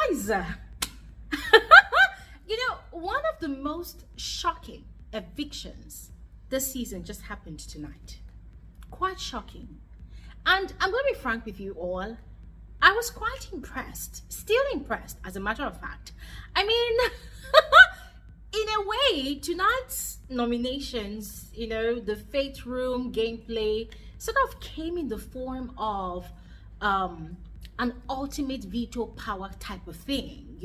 Guys, one of the most shocking evictions this season just happened tonight. Quite shocking. And I'm going to be frank with you all. I was quite impressed, still impressed, as a matter of fact. In a way, tonight's nominations, the Fate Room gameplay sort of came in the form of an ultimate veto power type of thing,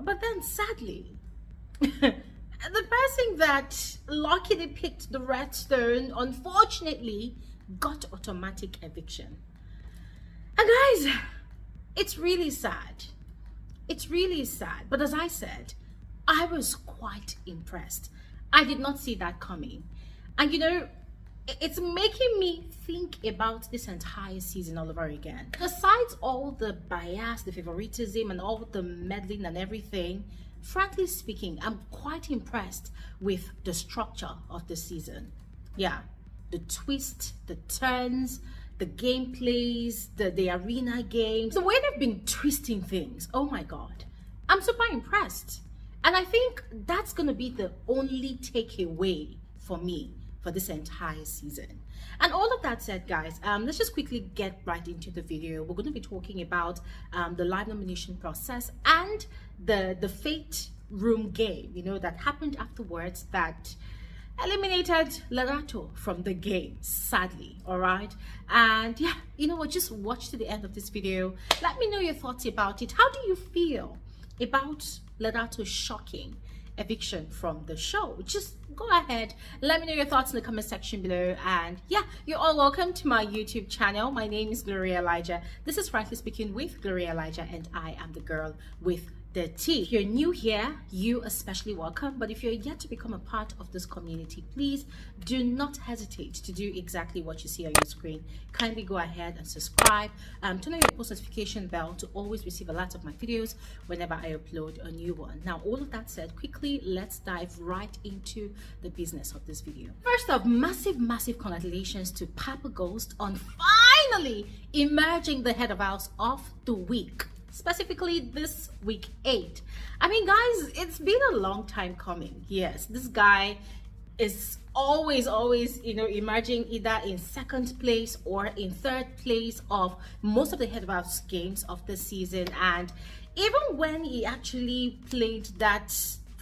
But then sadly, the person that luckily picked the red stone, unfortunately, got automatic eviction. And guys, it's really sad. It's really sad. But as I said, I was quite impressed. I did not see that coming. And it's making me think about this entire season all over again. Besides all the bias, the favoritism, and all the meddling and everything, frankly speaking, I'm quite impressed with the structure of the season. Yeah, the twists, the turns, the gameplays, the arena games, the way they've been twisting things. Oh my God, I'm super impressed. And I think that's going to be the only takeaway for me for this entire season. And all of that said, guys, let's just quickly get right into the video. We're going to be talking about the live nomination process and the Fate Room game, that happened afterwards that eliminated Lerato from the game, sadly. All right. And yeah, just watch to the end of this video. Let me know your thoughts about it. How do you feel about Lerato's shocking eviction from the show? Just go ahead, let me know your thoughts in the comment section below. And yeah, you're all welcome to my YouTube channel. My name is Gloria Elijah. This is Frankly Speaking with Gloria Elijah, and I am the girl with the tea. If you're new here, you especially welcome. But if you're yet to become a part of this community, please do not hesitate to do exactly what you see on your screen. Kindly go ahead and subscribe. Turn on your post notification bell to always receive a lot of my videos whenever I upload a new one. Now, all of that said, quickly, let's dive right into the business of this video. First off, massive congratulations to Papa Ghost on finally emerging the head of house of the week. Specifically this week 8. Guys, it's been a long time coming. Yes, this guy is always emerging either in second place or in third place of most of the head of house games of the season. And even when he actually played that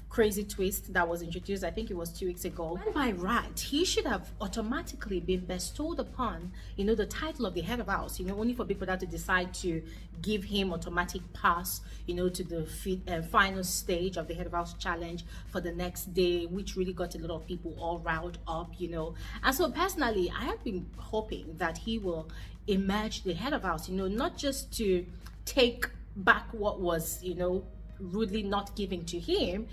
crazy twist that was introduced, I think it was 2 weeks ago, and by right he should have automatically been bestowed upon the title of the head of house, only for Big Brother to decide to give him automatic pass to the final stage of the head of house challenge for the next day, which really got a lot of people all riled up. And so personally, I have been hoping that he will emerge the head of house, not just to take back what was rudely not given to him,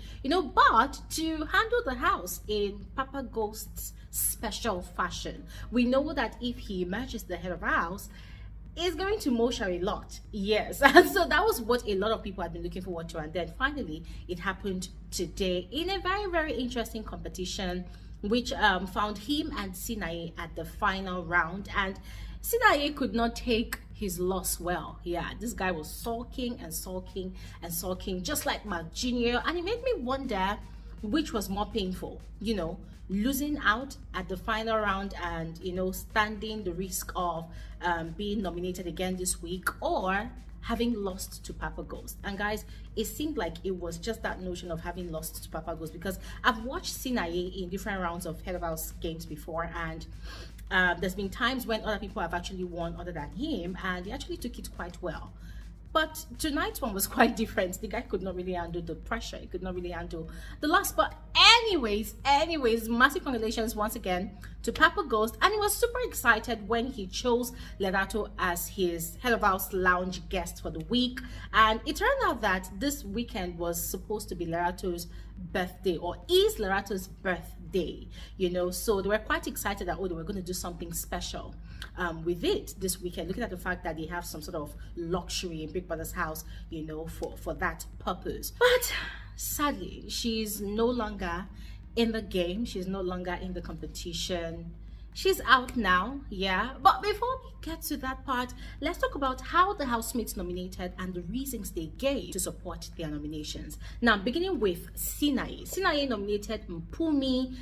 but to handle the house in Papa Ghost's special fashion. We know that if he emerges the head of house, it's going to motion a lot. Yes. And so that was what a lot of people had been looking forward to. And then finally, it happened today in a very interesting competition, which found him and Sinaye at the final round. And Sinaye could not take his loss well. Yeah, this guy was sulking and sulking and sulking, just like Mark Jr. And it made me wonder which was more painful, losing out at the final round and standing the risk of being nominated again this week, or having lost to Papa Ghost. And guys, it seemed like it was just that notion of having lost to Papa Ghost, because I've watched Sinaye in different rounds of head of house games before, and there's been times when other people have actually won other than him, and he actually took it quite well. But tonight's one was quite different. The guy could not really handle the pressure. He could not really handle the loss. But anyways, massive congratulations once again to Papa Ghost. And he was super excited when he chose Lerato as his head of house lounge guest for the week. And it turned out that this weekend was supposed to be Lerato's birthday, or is Lerato's birthday, so they were quite excited that they were going to do something special with it this weekend, looking at the fact that they have some sort of luxury in Big Brother's house, for that purpose. But sadly, she's no longer in the game. She's no longer in the competition. She's out now, yeah. But before we get to that part, let's talk about how the housemates nominated and the reasons they gave to support their nominations. Now, beginning with Sinai. Sinai nominated Mpumi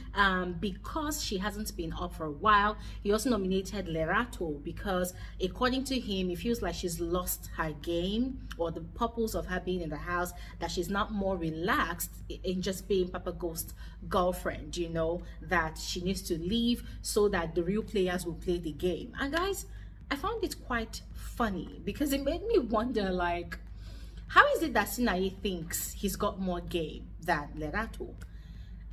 because she hasn't been up for a while. He also nominated Lerato because, according to him, he feels like she's lost her game, or the purpose of her being in the house, that she's not more relaxed in just being Papa Ghost girlfriend, you know, that she needs to leave so that the real players will play the game. And guys, I found it quite funny because it made me wonder, like, how is it that Sinai thinks he's got more game than Lerato?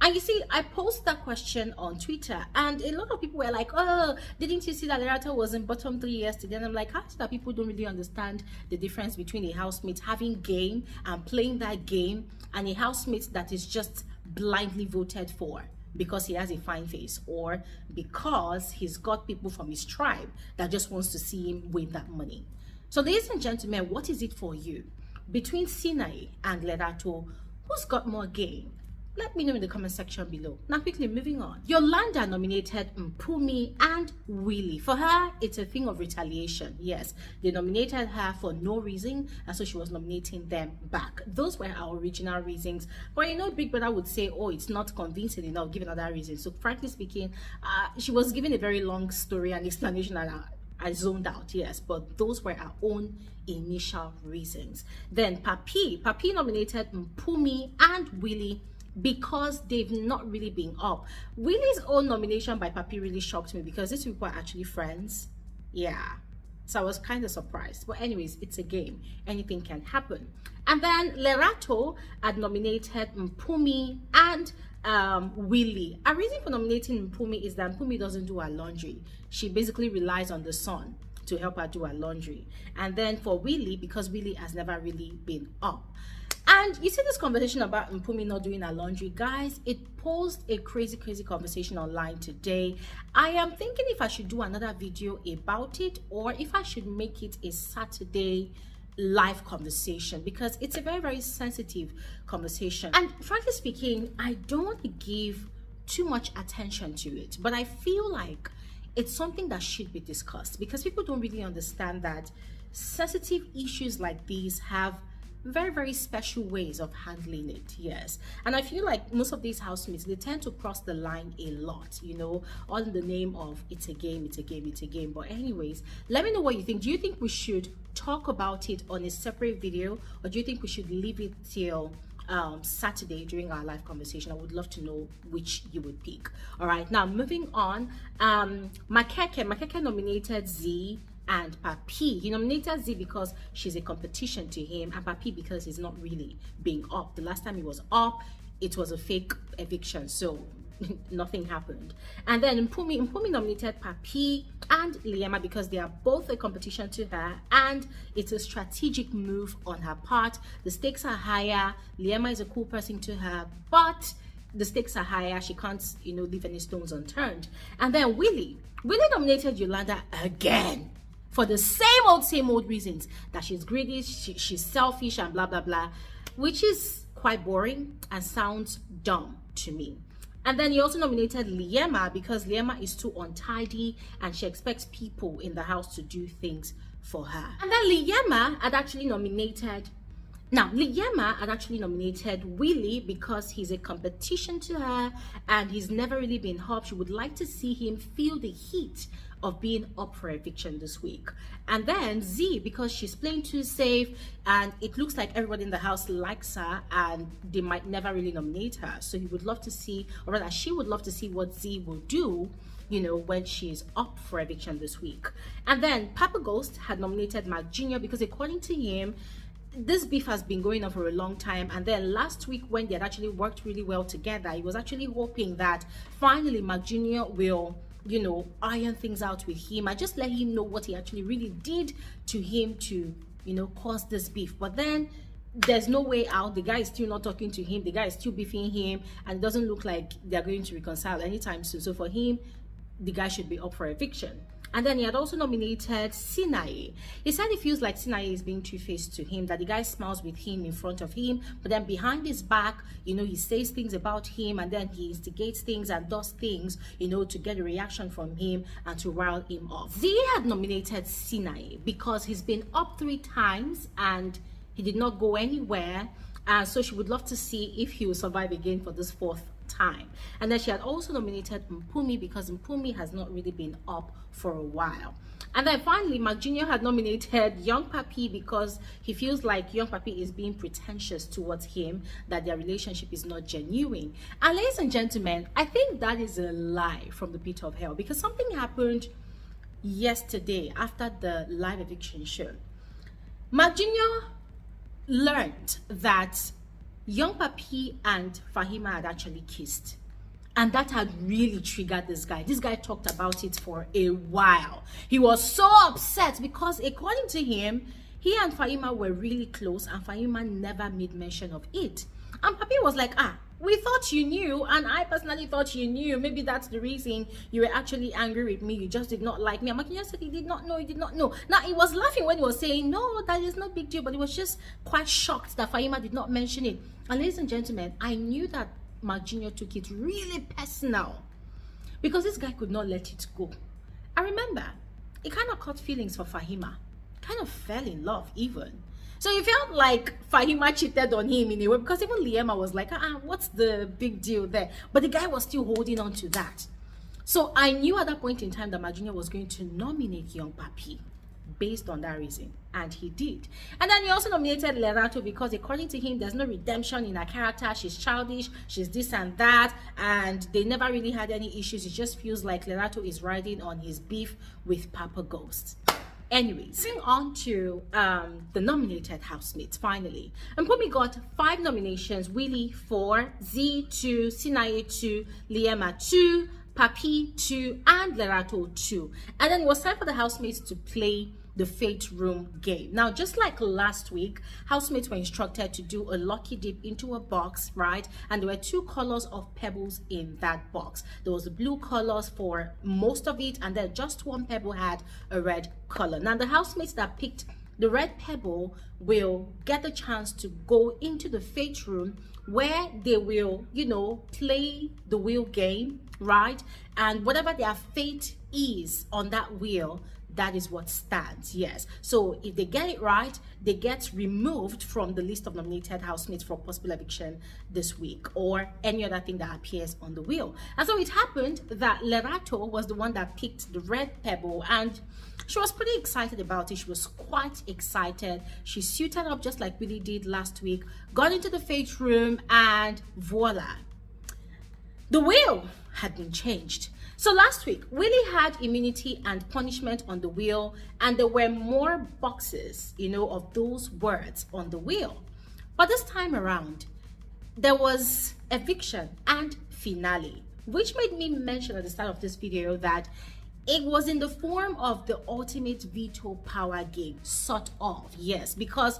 And you see, I posted that question on Twitter, and a lot of people were like, oh, didn't you see that Lerato was in bottom 3 yesterday? And I'm like, how is it that people don't really understand the difference between a housemate having game and playing that game, and a housemate that is just blindly voted for because he has a fine face, or because he's got people from his tribe that just wants to see him win that money? So ladies and gentlemen, what is it for you between Sinai and Lerato? Who's got more game? Let me know in the comment section below. Now quickly moving on. Yolanda nominated Mpumi and Willie. For her, it's a thing of retaliation. Yes, they nominated her for no reason, and so she was nominating them back. Those were our original reasons. But you know, Big Brother would say, oh, it's not convincing enough, give another reason. So frankly speaking, she was giving a very long story and explanation, and I zoned out, yes, but those were our own initial reasons. Then Papi nominated Mpumi and Willie because they've not really been up. Willie's own nomination by Papi really shocked me because these people are actually friends. Yeah, so I was kind of surprised. But anyways, it's a game, anything can happen. And then Lerato had nominated Mpumi and Willie. A reason for nominating Mpumi is that Mpumi doesn't do her laundry. She basically relies on the son to help her do her laundry. And then for Willie, because Willie has never really been up. And you see this conversation about Mpumi not doing her laundry, guys, it posed a crazy conversation online today. I am thinking if I should do another video about it, or if I should make it a Saturday live conversation, because it's a very sensitive conversation. And frankly speaking, I don't give too much attention to it, but I feel like it's something that should be discussed, because people don't really understand that sensitive issues like these have very special ways of handling it. Yes, and I feel like most of these housemates, they tend to cross the line a lot, you know, all in the name of it's a game. But anyways, let me know what you think. Do you think we should talk about it on a separate video, or do you think we should leave it till Saturday during our live conversation? I would love to know which you would pick. All right, now moving on. Makeke nominated Z and Papi. He nominated Z because she's a competition to him, and Papi because he's not really being up. The last time he was up, it was a fake eviction, so nothing happened. And then Mpumi nominated Papi and Liema because they are both a competition to her, and it's a strategic move on her part. The stakes are higher. Liema is a cool person to her, but the stakes are higher. She can't, you know, leave any stones unturned. And then Willie nominated Yolanda again, for the same old reasons, that she's greedy, she's selfish, and blah blah, which is quite boring and sounds dumb to me. And then he also nominated Liema because Liema is too untidy and she expects people in the house to do things for her. And then Liema had actually nominated Willie because he's a competition to her and he's never really been up. She would like to see him feel the heat of being up for eviction this week. And then Z because she's playing too safe and it looks like everybody in the house likes her and they might never really nominate her. So he would love to see, or rather she would love to see what Z will do, you know, when she's up for eviction this week. And then Papa Ghost had nominated Mark Jr. because according to him, this beef has been going on for a long time, and then last week when they had actually worked really well together, he was actually hoping that finally Mark Jr. will, you know, iron things out with him and just let him know what he actually really did to him to, you know, cause this beef. But then there's no way out. The guy is still not talking to him, the guy is still beefing him, and it doesn't look like they're going to reconcile anytime soon. So for him, the guy should be up for eviction. And then he had also nominated Sinai. He said he feels like Sinai is being two-faced to him, that the guy smiles with him in front of him, but then behind his back, he says things about him, and then he instigates things and does things, to get a reaction from him and to rile him off. Z had nominated Sinai because he's been up 3 times and he did not go anywhere. So she would love to see if he will survive again for this 4th time. And then she had also nominated Mpumi because Mpumi has not really been up for a while. And then finally, Mark Jr. had nominated Young Papi because he feels like Young Papi is being pretentious towards him, that their relationship is not genuine. And ladies and gentlemen, I think that is a lie from the pit of hell, because something happened yesterday after the live eviction show. Mark Jr. learned that Young Papi and Fahima had actually kissed, and that had really triggered this guy. This guy talked about it for a while. He was so upset because according to him, he and Fahima were really close and Fahima never made mention of it. And Papi was like, we thought you knew, and I personally thought you knew. Maybe that's the reason you were actually angry with me. You just did not like me. And Makinya said he did not know, he did not know. Now, he was laughing when he was saying, no, that is no big deal, but he was just quite shocked that Fahima did not mention it. And ladies and gentlemen, I knew that Mark Jr. took it really personal because this guy could not let it go. I remember, he kind of caught feelings for Fahima, kind of fell in love even. So he felt like Fahima cheated on him in a way, because even Liema was like, what's the big deal there? But the guy was still holding on to that. So I knew at that point in time that Mark Jr. was going to nominate Young Papi based on that reason, and he did. And then he also nominated Lerato because according to him, there's no redemption in her character. She's childish, she's this and that, and they never really had any issues. It just feels like Lerato is riding on his beef with Papa Ghost. Anyways, moving on to the nominated housemates finally. And Mpumi got 5 nominations: Willie 4, Z 2, Sinai 2, Liema 2, Papi 2, and Lerato 2. And then it was time for the housemates to play the fate room game. Now, just like last week, housemates were instructed to do a lucky dip into a box, right? And there were 2 colors of pebbles in that box. There was the blue colors for most of it, and then just 1 pebble had a red color. Now, the housemates that picked the red pebble will get the chance to go into the fate room, where they will, play the wheel game, right? And whatever their fate is on that wheel, that is what stands. Yes, so if they get it right, they get removed from the list of nominated housemates for possible eviction this week, or any other thing that appears on the wheel. And so it happened that Lerato was the one that picked the red pebble, and she was pretty excited about it. She was quite excited. She suited up just like Willie did last week, got into the fate room, and voila, the wheel had been changed. So last week, Willie had immunity and punishment on the wheel, and there were more boxes, of those words on the wheel. But this time around, there was eviction and finale, which made me mention at the start of this video that it was in the form of the ultimate veto power game, sort of, yes, because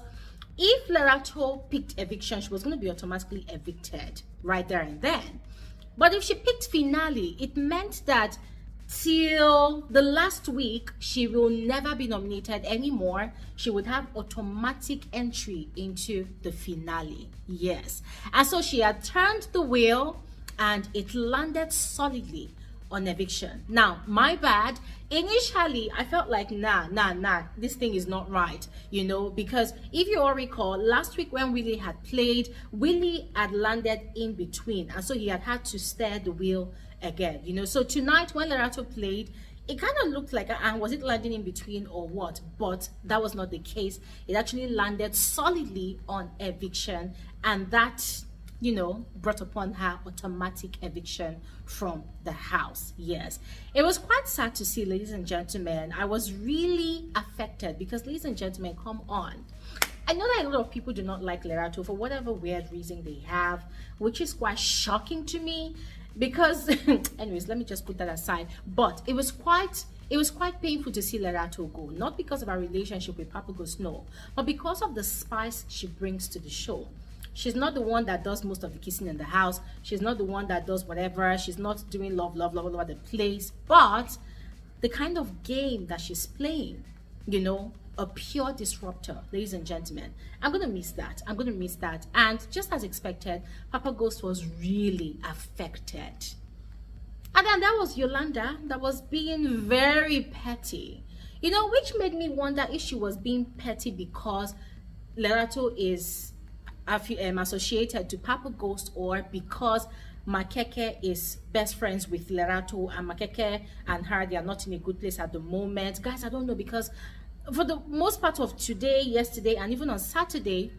if Lerato picked eviction, she was going to be automatically evicted right there and then. But if she picked finale, it meant that till the last week, she will never be nominated anymore. She would have automatic entry into the finale. Yes. And so she had turned the wheel and it landed solidly on eviction. Now, my bad. Initially, I felt like, nah, this thing is not right, because if you all recall, last week when Willie had played, Willie had landed in between, and so he had to steer the wheel again, So tonight when Lerato played, it kind of looked like, was it landing in between or what? But that was not the case. It actually landed solidly on eviction, and that brought upon her automatic eviction from the house. Yes, it was quite sad to see, ladies and gentlemen. I was really affected because, ladies and gentlemen, come on. I know that a lot of people do not like Lerato for whatever weird reason they have, which is quite shocking to me because, anyways, let me just put that aside. But it was quite painful to see Lerato go, not because of our relationship with Papa Ghost, no, but because of the spice she brings to the show. She's not the one that does most of the kissing in the house. She's not the one that does whatever. She's not doing love all over the place. But the kind of game that she's playing, you know, a pure disruptor, ladies and gentlemen. I'm gonna miss that. I'm gonna miss that. And just as expected, Papa Ghost was really affected. And then there was Yolanda that was being very petty, you know, which made me wonder if she was being petty because Lerato is associated to Papa Ghost, or because Makeke is best friends with Lerato, and Makeke and her, they are not in a good place at the moment. Guys, I don't know, because for the most part of today, yesterday, and even on Saturday,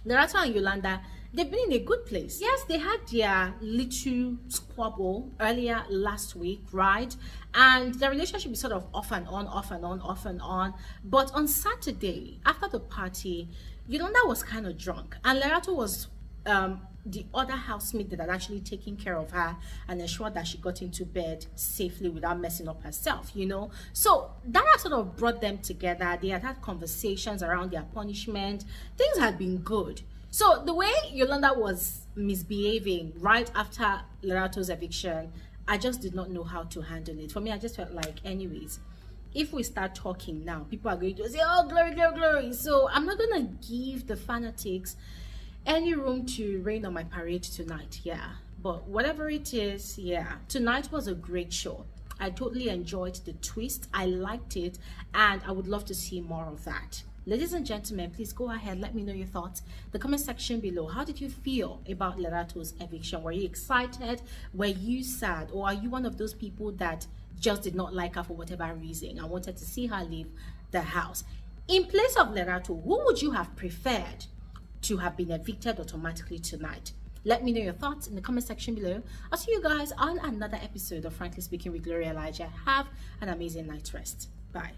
Lerato and Yolanda, they've been in a good place. Yes, they had their little squabble earlier last week, right? And their relationship is sort of off and on, off and on, off and on. But on Saturday, after the party, Yolanda was kind of drunk, and Lerato was the other housemate that had actually taken care of her and ensured that she got into bed safely without messing up herself, you know. So that had sort of brought them together. They had conversations around their punishment. Things had been good. So the way Yolanda was misbehaving right after Lerato's eviction, I just did not know how to handle it. For me, I just felt like, anyways, if we start talking now, people are going to say, oh, glory, glory, glory. So I'm not going to give the fanatics any room to rain on my parade tonight. Yeah, but whatever it is, yeah, tonight was a great show. I totally enjoyed the twist. I liked it, and I would love to see more of that. Ladies and gentlemen, please go ahead, let me know your thoughts in the comment section below. How did you feel about Lerato's eviction? Were you excited? Were you sad? Or are you one of those people that just did not like her for whatever reason and wanted to see her leave the house? In place of Lerato, who would you have preferred to have been evicted automatically tonight? Let me know your thoughts in the comment section below. I'll see you guys on another episode of Frankly Speaking with Gloria Elijah. Have an amazing night's rest. Bye.